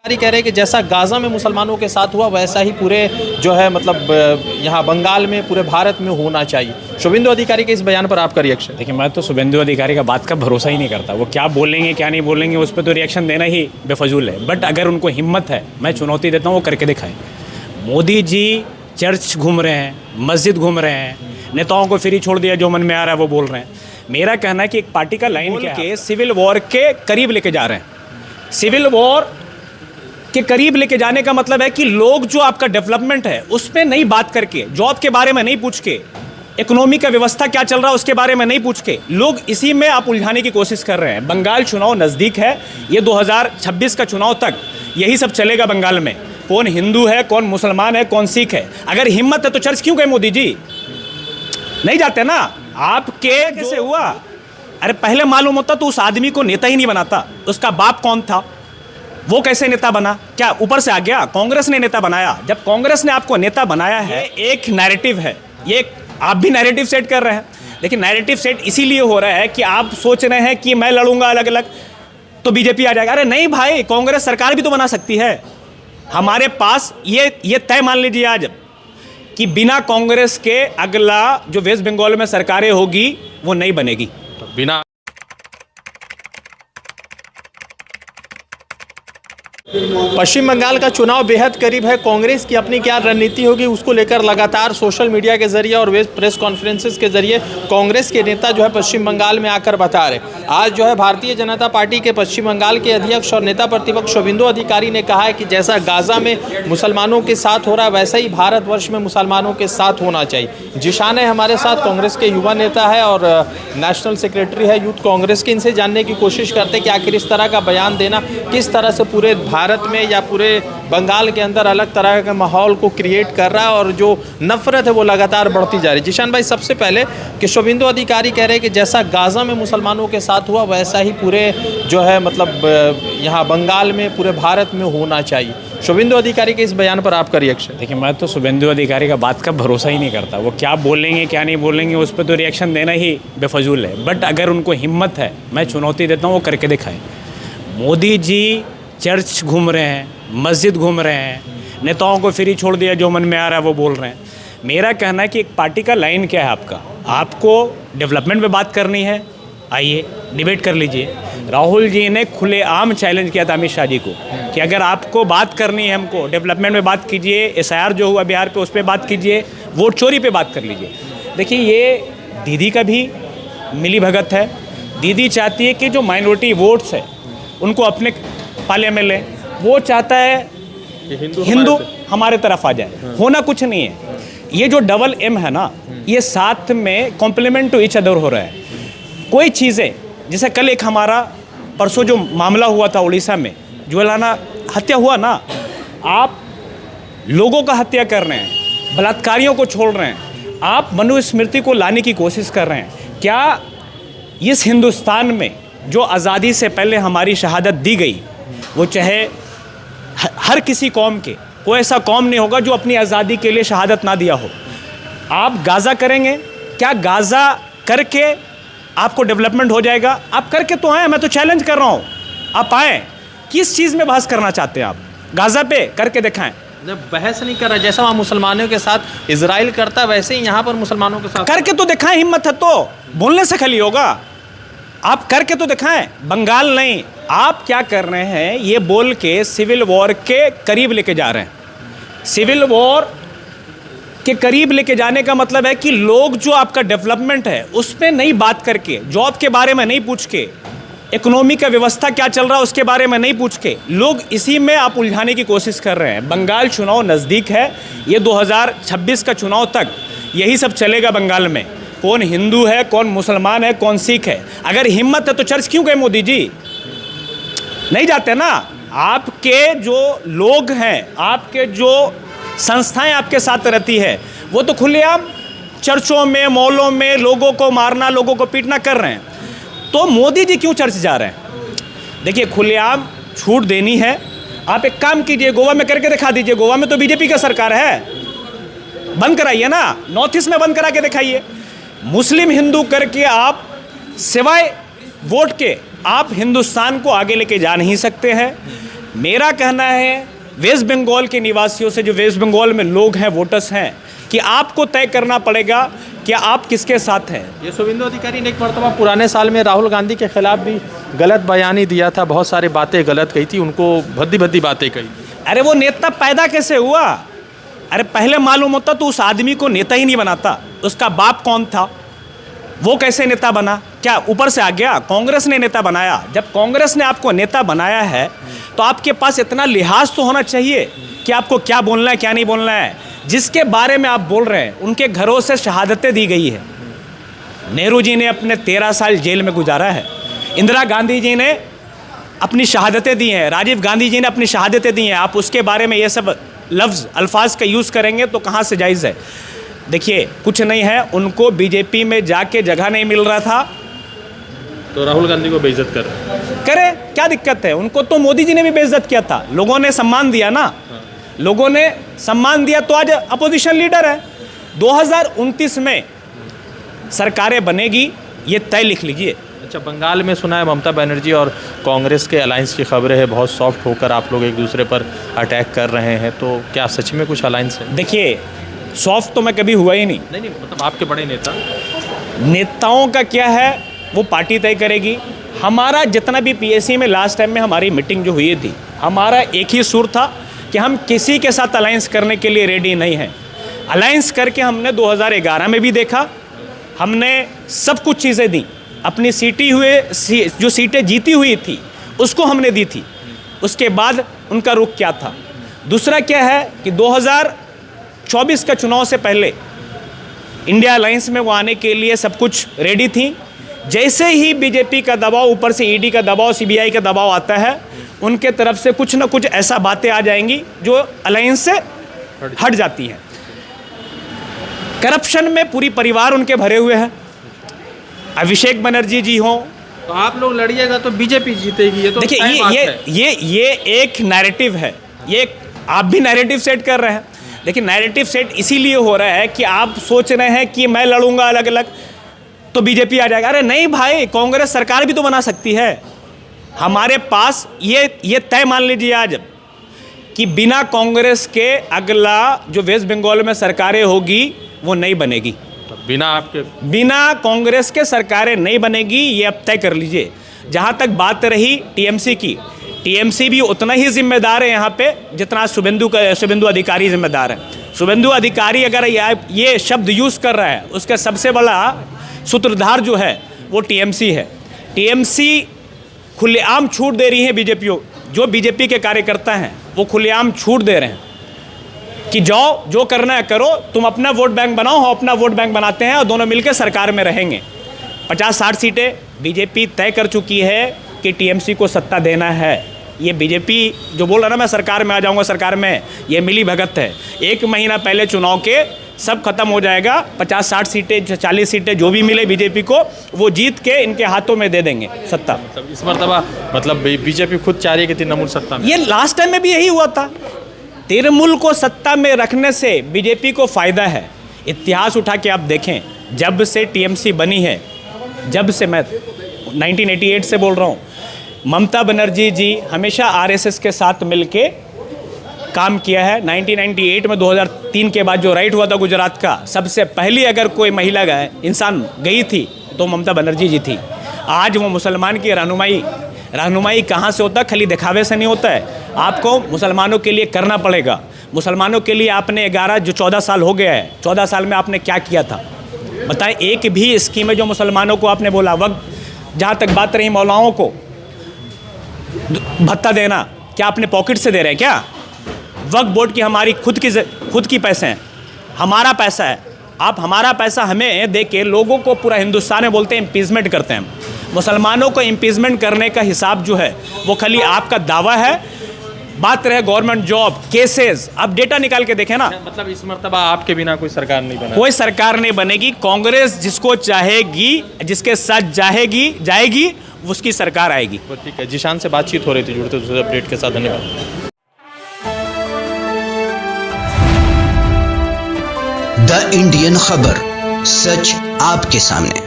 कह रहे हैं कि जैसा गाजा में मुसलमानों के साथ हुआ वैसा ही पूरे जो है मतलब यहाँ बंगाल में पूरे भारत में होना चाहिए। शुभेंदु अधिकारी के इस बयान पर आपका रिएक्शन? देखिए, मैं तो शुभेंदु अधिकारी का बात का भरोसा ही नहीं करता। वो क्या बोलेंगे क्या नहीं बोलेंगे उस पर तो रिएक्शन देना ही बेफजूल है। बट अगर उनको हिम्मत है, मैं चुनौती देता हूँ, वो करके दिखाएं। मोदी जी चर्च घूम रहे हैं, मस्जिद घूम रहे हैं, नेताओं को फ्री छोड़ दिया, जो मन में आ रहा है वो बोल रहे हैं। मेरा कहना है कि एक पार्टी का लाइन क्या है, सिविल वॉर के करीब लेके जा रहे हैं। सिविल वॉर के करीब लेके जाने का मतलब है कि लोग जो आपका डेवलपमेंट है उस पर नहीं बात करके, जॉब के बारे में नहीं पूछ के, इकोनॉमी का व्यवस्था क्या चल रहा है उसके बारे में नहीं पूछ के, लोग इसी में आप उलझाने की कोशिश कर रहे हैं। बंगाल चुनाव नज़दीक है, ये 2026 का चुनाव तक यही सब चलेगा बंगाल में। कौन हिंदू है, कौन मुसलमान है, कौन सिख है। अगर हिम्मत है तो चर्च क्यों गए मोदी जी? नहीं जाते ना। आपके कैसे हुआ? अरे पहले मालूम होता तो उस आदमी को नेता ही नहीं बनाता। उसका बाप कौन था, वो कैसे नेता बना? क्या ऊपर से आ गया? कांग्रेस ने नेता बनाया। जब कांग्रेस ने आपको नेता बनाया है, एक नैरेटिव है, ये आप भी नैरेटिव सेट कर रहे हैं। लेकिन नैरेटिव सेट इसीलिए हो रहा है कि आप सोच रहे हैं कि मैं लड़ूंगा अलग अलग तो बीजेपी आ जाएगा। अरे नहीं भाई, कांग्रेस सरकार भी तो बना सकती है। हमारे पास ये तय मान लीजिए आज कि बिना कांग्रेस के अगला जो वेस्ट बंगाल में सरकारें होगी वो नहीं बनेगी। तो बिना पश्चिम बंगाल का चुनाव बेहद करीब है। कांग्रेस की अपनी क्या रणनीति होगी उसको लेकर लगातार सोशल मीडिया के जरिए और प्रेस कॉन्फ्रेंसेस के जरिए कांग्रेस के नेता जो है पश्चिम बंगाल में आकर बता रहे। आज जो है भारतीय जनता पार्टी के पश्चिम बंगाल के अध्यक्ष और नेता प्रतिपक्ष शुभेंदु अधिकारी ने कहा है कि जैसा गाजा में मुसलमानों के साथ हो रहा है वैसा ही भारतवर्ष में मुसलमानों के साथ होना चाहिए। जिशान है हमारे साथ, कांग्रेस के युवा नेता है और नेशनल सेक्रेटरी है यूथ कांग्रेस के। इनसे जानने की कोशिश करते कि आखिर इस तरह का बयान देना किस तरह से पूरे भारत में या पूरे बंगाल के अंदर अलग तरह के माहौल को क्रिएट कर रहा है और जो नफरत है वो लगातार बढ़ती जा रही है। जिशान भाई, सबसे पहले कि शुभेंदु अधिकारी कह रहे हैं कि जैसा गाजा में मुसलमानों के साथ हुआ वैसा ही पूरे जो है मतलब यहाँ बंगाल में पूरे भारत में होना चाहिए। शुभेंदु अधिकारी के इस बयान पर आपका रिएक्शन? देखिए, मैं तो शुभेंदु अधिकारी का बात का भरोसा ही नहीं करता। वो क्या बोलेंगे क्या नहीं बोलेंगे उस पर तो रिएक्शन देना ही बेफजूल है। बट अगर उनको हिम्मत है, मैं चुनौती देता हूँ, वो करके दिखाएं। मोदी जी चर्च घूम रहे हैं, मस्जिद घूम रहे हैं, नेताओं को फ्री छोड़ दिया, जो मन में आ रहा है वो बोल रहे हैं। मेरा कहना है कि एक पार्टी का लाइन क्या है आपका। आपको डेवलपमेंट पे बात करनी है, आइए डिबेट कर लीजिए। राहुल जी ने खुलेआम चैलेंज किया था अमित शाह जी को कि अगर आपको बात करनी है, हमको डेवलपमेंट में बात कीजिए, SIR जो हुआ बिहार पे उस पर बात कीजिए, वोट चोरी पे बात कर लीजिए। देखिए, ये दीदी का भी मिली भगत है। दीदी चाहती है कि जो माइनॉरिटी वोट्स है उनको अपने पाले में लें। वो चाहता है कि हिंदू हमारे तरफ आ जाए। होना कुछ नहीं है। ये जो डबल एम है ना, ये साथ में कॉम्प्लीमेंट टू ईच अदर हो रहा है। कोई चीज़ें जैसे कल एक हमारा परसों जो मामला हुआ था उड़ीसा में, ज्वेलाना हत्या हुआ ना, आप लोगों का हत्या कर रहे हैं, बलात्कारियों को छोड़ रहे हैं, आप मनुस्मृति को लाने की कोशिश कर रहे हैं। क्या इस हिंदुस्तान में जो आज़ादी से पहले हमारी शहादत दी गई, वो चाहे हर किसी कौम के, कोई ऐसा कौम नहीं होगा जो अपनी आज़ादी के लिए शहादत ना दिया हो। आप गाज़ा करेंगे क्या? गाज़ा करके आपको डेवलपमेंट हो जाएगा? आप करके तो आए, मैं तो चैलेंज कर रहा हूँ, आप आए। किस चीज़ में बहस करना चाहते हैं आप? गाज़ा पे करके दिखाएं। जब बहस नहीं कर रहा, जैसा वहाँ मुसलमानों के साथ इजराइल करता है वैसे ही यहाँ पर मुसलमानों के साथ करके तो दिखाएं। हिम्मत है तो, बोलने से खाली होगा, आप करके तो दिखाएं। बंगाल नहीं, आप क्या कर रहे हैं, ये बोल के सिविल वॉर के करीब लेके जा रहे हैं। सिविल वॉर के करीब लेके जाने का मतलब है कि लोग जो आपका डेवलपमेंट है उस पर नहीं बात करके, जॉब के बारे में नहीं पूछ के, इकोनॉमी का व्यवस्था क्या चल रहा है उसके बारे में नहीं पूछ के, लोग इसी में आप उलझाने की कोशिश कर रहे हैं। बंगाल चुनाव नज़दीक है, ये 2026 का चुनाव तक यही सब चलेगा बंगाल में। कौन हिंदू है, कौन मुसलमान है, कौन सिख है। अगर हिम्मत है तो चर्च क्यों गए मोदी जी? नहीं जाते ना। आपके जो लोग हैं, आपके जो संस्थाएं आपके साथ रहती है, वो तो खुलेआम चर्चों में, मॉलों में लोगों को मारना, लोगों को पीटना कर रहे हैं। तो मोदी जी क्यों चर्च जा रहे हैं? देखिए, खुलेआम छूट देनी है। आप एक काम कीजिए, गोवा में करके दिखा दीजिए। गोवा में तो बीजेपी का सरकार है, बंद कराइए ना। नॉर्थ ईस्ट में बंद करा के दिखाइए। मुस्लिम हिंदू करके आप सिवाय वोट के आप हिंदुस्तान को आगे लेके जा नहीं सकते हैं। मेरा कहना है वेस्ट बंगाल के निवासियों से, जो वेस्ट बंगाल में लोग हैं, वोटर्स हैं, कि आपको तय करना पड़ेगा कि आप किसके साथ हैं। ये शुभेंदु अधिकारी ने एक मरतबा पुराने साल में राहुल गांधी के खिलाफ भी गलत बयानी दिया था, बहुत सारी बातें गलत कही थी, उनको भद्दी भद्दी बातें कही। अरे वो नेता पैदा कैसे हुआ? अरे पहले मालूम होता तो उस आदमी को नेता ही नहीं बनाता। उसका बाप कौन था, वो कैसे नेता बना? क्या ऊपर से आ गया? कांग्रेस ने नेता बनाया। जब कांग्रेस ने आपको नेता बनाया है तो आपके पास इतना लिहाज तो होना चाहिए कि आपको क्या बोलना है, क्या नहीं बोलना है। जिसके बारे में आप बोल रहे हैं उनके घरों से शहादतें दी गई है। नेहरू जी ने अपने 13 साल जेल में गुजारा है, इंदिरा गांधी जी ने अपनी शहादतें दी हैं, राजीव गांधी जी ने अपनी शहादतें दी हैं। आप उसके बारे में ये सब लफ्ज़ अल्फाज का यूज़ करेंगे तो कहाँ से जायज़ है? देखिए कुछ नहीं है, उनको बीजेपी में जाके जगह नहीं मिल रहा था तो राहुल गांधी को बेइज्जत कर रहे हैं। करे, क्या दिक्कत है? उनको तो मोदी जी ने भी बेइज्जत किया था, लोगों ने सम्मान दिया ना, लोगों ने सम्मान दिया तो आज अपोजिशन लीडर है। 2029 में सरकारें बनेगी, ये तय लिख लीजिए। अच्छा, बंगाल में सुना है ममता बनर्जी और कांग्रेस के अलायंस की खबरें हैं, बहुत सॉफ्ट होकर आप लोग एक दूसरे पर अटैक कर रहे हैं, तो क्या सच में कुछ अलायंस है? देखिए सॉफ्ट तो मैं कभी हुआ ही नहीं। नहीं, मतलब आपके बड़े नेताओं का क्या है वो पार्टी तय करेगी। हमारा जितना भी पीएससी में लास्ट टाइम में हमारी मीटिंग जो हुई थी, हमारा एक ही सुर था कि हम किसी के साथ अलायंस करने के लिए रेडी नहीं हैं। अलायंस करके हमने 2011 में भी देखा, हमने सब कुछ चीज़ें दी, अपनी जो सीटें जीती हुई थी उसको हमने दी थी। उसके बाद उनका रुख क्या था? दूसरा क्या है कि 2024 का चुनाव से पहले इंडिया अलायंस में वो आने के लिए सब कुछ रेडी थी। जैसे ही बीजेपी का दबाव, ऊपर से ईडी का दबाव, सीबीआई का दबाव आता है, उनके तरफ से कुछ ना कुछ ऐसा बातें आ जाएंगी जो अलायंस से हट जाती हैं। करप्शन में पूरी परिवार उनके भरे हुए हैं। अभिषेक बनर्जी जी हों, तो आप लोग लड़िएगा तो बीजेपी जीतेगी, ये तो देखिए ये एक नैरेटिव है, ये आप भी नैरेटिव सेट कर रहे हैं। लेकिन नैरेटिव सेट इसीलिए हो रहा है कि आप सोच रहे हैं कि मैं लड़ूंगा अलग अलग तो बीजेपी आ जाएगा। अरे नहीं भाई, कांग्रेस सरकार भी तो बना सकती है। हमारे पास ये तय मान लीजिए आज कि बिना कांग्रेस के अगला जो वेस्ट बंगाल में सरकारें होगी वो नहीं बनेगी। बिना कांग्रेस के सरकारें नहीं बनेगी, ये अब तय कर लीजिए। जहाँ तक बात रही टीएमसी की, टीएमसी भी उतना ही जिम्मेदार है यहाँ पे जितना शुभेंदु अधिकारी जिम्मेदार है। शुभेंदु अधिकारी अगर ये शब्द यूज़ कर रहा है, उसका सबसे बड़ा सूत्रधार जो है वो टीएमसी है। टीएमसी खुलेआम छूट दे रही है बीजेपी, जो बीजेपी के कार्यकर्ता हैं वो खुलेआम छूट दे रहे हैं कि जाओ जो करना है करो, तुम अपना वोट बैंक बनाओ, हम अपना वोट बैंक बनाते हैं और दोनों मिलकर सरकार में रहेंगे। 50-60 सीटें बीजेपी तय कर चुकी है कि टीएमसी को सत्ता देना है। ये बीजेपी जो बोल रहा ना मैं सरकार में आ जाऊंगा, सरकार में, ये मिली भगत है। 1 महीना पहले चुनाव के सब खत्म हो जाएगा। 50-60 सीटें, 40 सीटें जो भी मिले बीजेपी को, वो जीत के इनके हाथों में दे देंगे सत्ता। मतलब इस मरतबा मतलब बीजेपी खुद चाह रही है कि तृणमूल सत्ता में। ये लास्ट टाइम में भी यही हुआ था। तृणमूल को सत्ता में रखने से बीजेपी को फ़ायदा है। इतिहास उठा के आप देखें, जब से टीएमसी बनी है, जब से मैं 1988 से बोल रहा हूँ, ममता बनर्जी जी हमेशा आरएसएस के साथ मिलके काम किया है। 1998 में 2003 के बाद जो राइट हुआ था गुजरात का, सबसे पहली अगर कोई महिला इंसान गई थी तो ममता बनर्जी जी थी। आज वो मुसलमान की रहनुमाई कहाँ से होता है? खाली दिखावे से नहीं होता है। आपको मुसलमानों के लिए करना पड़ेगा। मुसलमानों के लिए आपने 14 साल हो गया है, 14 साल में आपने क्या किया था बताएं? एक भी स्कीम है जो मुसलमानों को आपने बोला? वक्त जहाँ तक बात रही मौलाओं को भत्ता देना, क्या आपने पॉकेट से दे रहे हैं क्या? वक्फ बोर्ड की हमारी खुद की पैसे हैं, हमारा पैसा है। आप हमारा पैसा हमें दे के लोगों को पूरा हिंदुस्तान में बोलते हैं इम्पीचमेंट करते हैं। मुसलमानों को इम्पीचमेंट करने का हिसाब जो है वो खाली आपका दावा है। बात रहे गवर्नमेंट जॉब केसेस, अब डेटा निकाल के देखें ना। मतलब इस मरतबा आपके बिना कोई सरकार नहीं बना, कोई सरकार नहीं बनेगी। कांग्रेस जिसको चाहेगी, जिसके साथ जाएगी उसकी सरकार आएगी। तो ठीक है, जिशान से बातचीत हो रही थी, जुड़ते दूसरे अपडेट के साथ। धन्यवाद। द इंडियन खबर, सच आपके सामने।